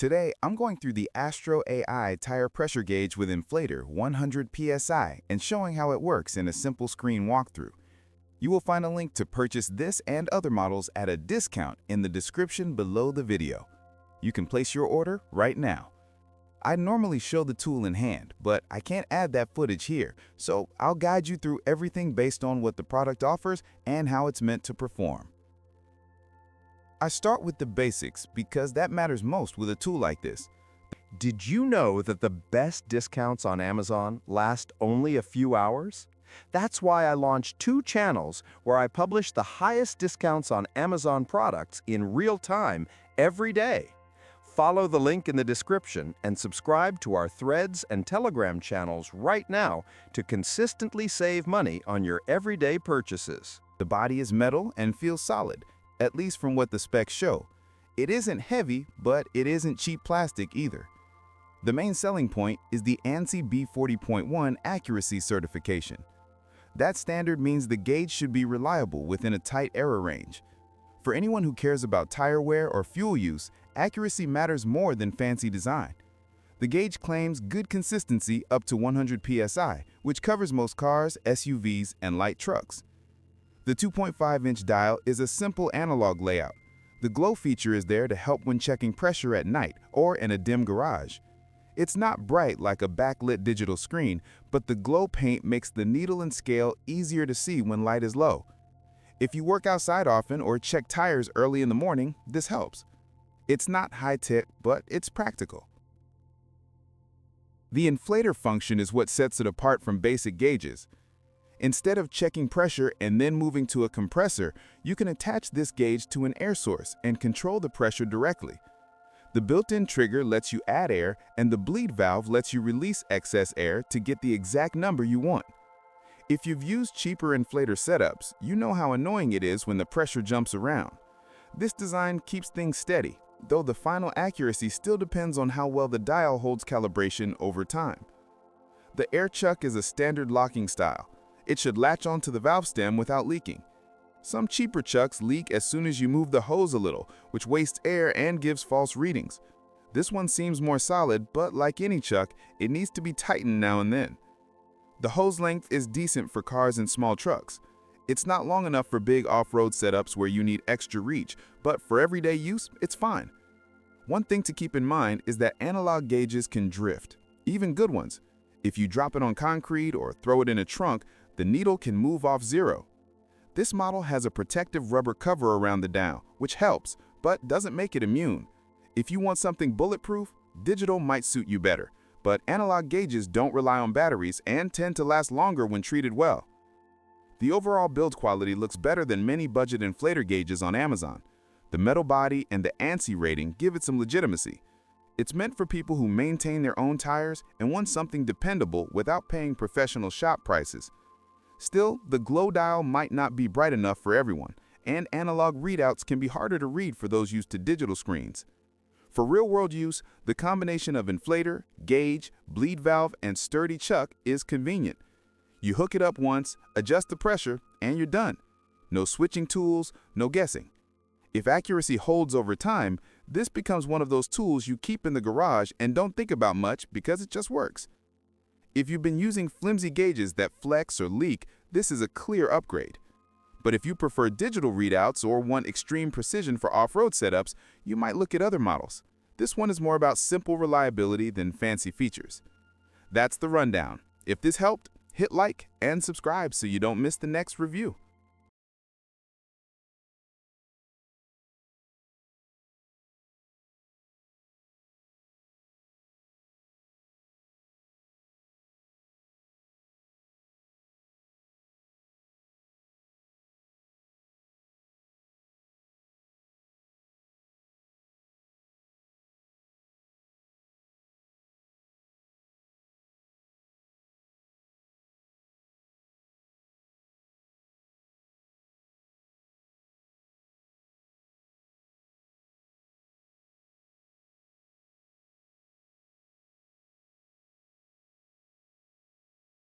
Today, I'm going through the AstroAI tire pressure gauge with Inflator 100 PSI and showing how it works in a simple screen walkthrough. You will find a link to purchase this and other models at a discount in the description below the video. You can place your order right now. I normally show the tool in hand, but I can't add that footage here, so I'll guide you through everything based on what the product offers and how it's meant to perform. I start with the basics because that matters most with a tool like this. Did you know that the best discounts on Amazon last only a few hours? That's why I launched 2 channels where I publish the highest discounts on Amazon products in real time every day. Follow the link in the description and subscribe to our Threads and Telegram channels right now to consistently save money on your everyday purchases. The body is metal and feels solid, at least from what the specs show. It isn't heavy, but it isn't cheap plastic either. The main selling point is the ANSI B40.1 accuracy certification. That standard means the gauge should be reliable within a tight error range. For anyone who cares about tire wear or fuel use, accuracy matters more than fancy design. The gauge claims good consistency up to 100 PSI, which covers most cars, SUVs, and light trucks. The 2.5-inch dial is a simple analog layout. The glow feature is there to help when checking pressure at night or in a dim garage. It's not bright like a backlit digital screen, but the glow paint makes the needle and scale easier to see when light is low. If you work outside often or check tires early in the morning, this helps. It's not high-tech, but it's practical. The inflator function is what sets it apart from basic gauges. Instead of checking pressure and then moving to a compressor, you can attach this gauge to an air source and control the pressure directly. The built-in trigger lets you add air, and the bleed valve lets you release excess air to get the exact number you want. If you've used cheaper inflator setups, you know how annoying it is when the pressure jumps around. This design keeps things steady, though the final accuracy still depends on how well the dial holds calibration over time. The air chuck is a standard locking style. It should latch onto the valve stem without leaking. Some cheaper chucks leak as soon as you move the hose a little, which wastes air and gives false readings. This one seems more solid, but like any chuck, it needs to be tightened now and then. The hose length is decent for cars and small trucks. It's not long enough for big off-road setups where you need extra reach, but for everyday use, it's fine. One thing to keep in mind is that analog gauges can drift, even good ones. If you drop it on concrete or throw it in a trunk, the needle can move off zero. This model has a protective rubber cover around the dial, which helps, but doesn't make it immune. If you want something bulletproof, digital might suit you better, but analog gauges don't rely on batteries and tend to last longer when treated well. The overall build quality looks better than many budget inflator gauges on Amazon. The metal body and the ANSI rating give it some legitimacy. It's meant for people who maintain their own tires and want something dependable without paying professional shop prices. Still, the glow dial might not be bright enough for everyone, and analog readouts can be harder to read for those used to digital screens. For real-world use, the combination of inflator, gauge, bleed valve, and sturdy chuck is convenient. You hook it up once, adjust the pressure, and you're done. No switching tools, no guessing. If accuracy holds over time, this becomes one of those tools you keep in the garage and don't think about much because it just works. If you've been using flimsy gauges that flex or leak, this is a clear upgrade. But if you prefer digital readouts or want extreme precision for off-road setups, you might look at other models. This one is more about simple reliability than fancy features. That's the rundown. If this helped, hit like and subscribe so you don't miss the next review.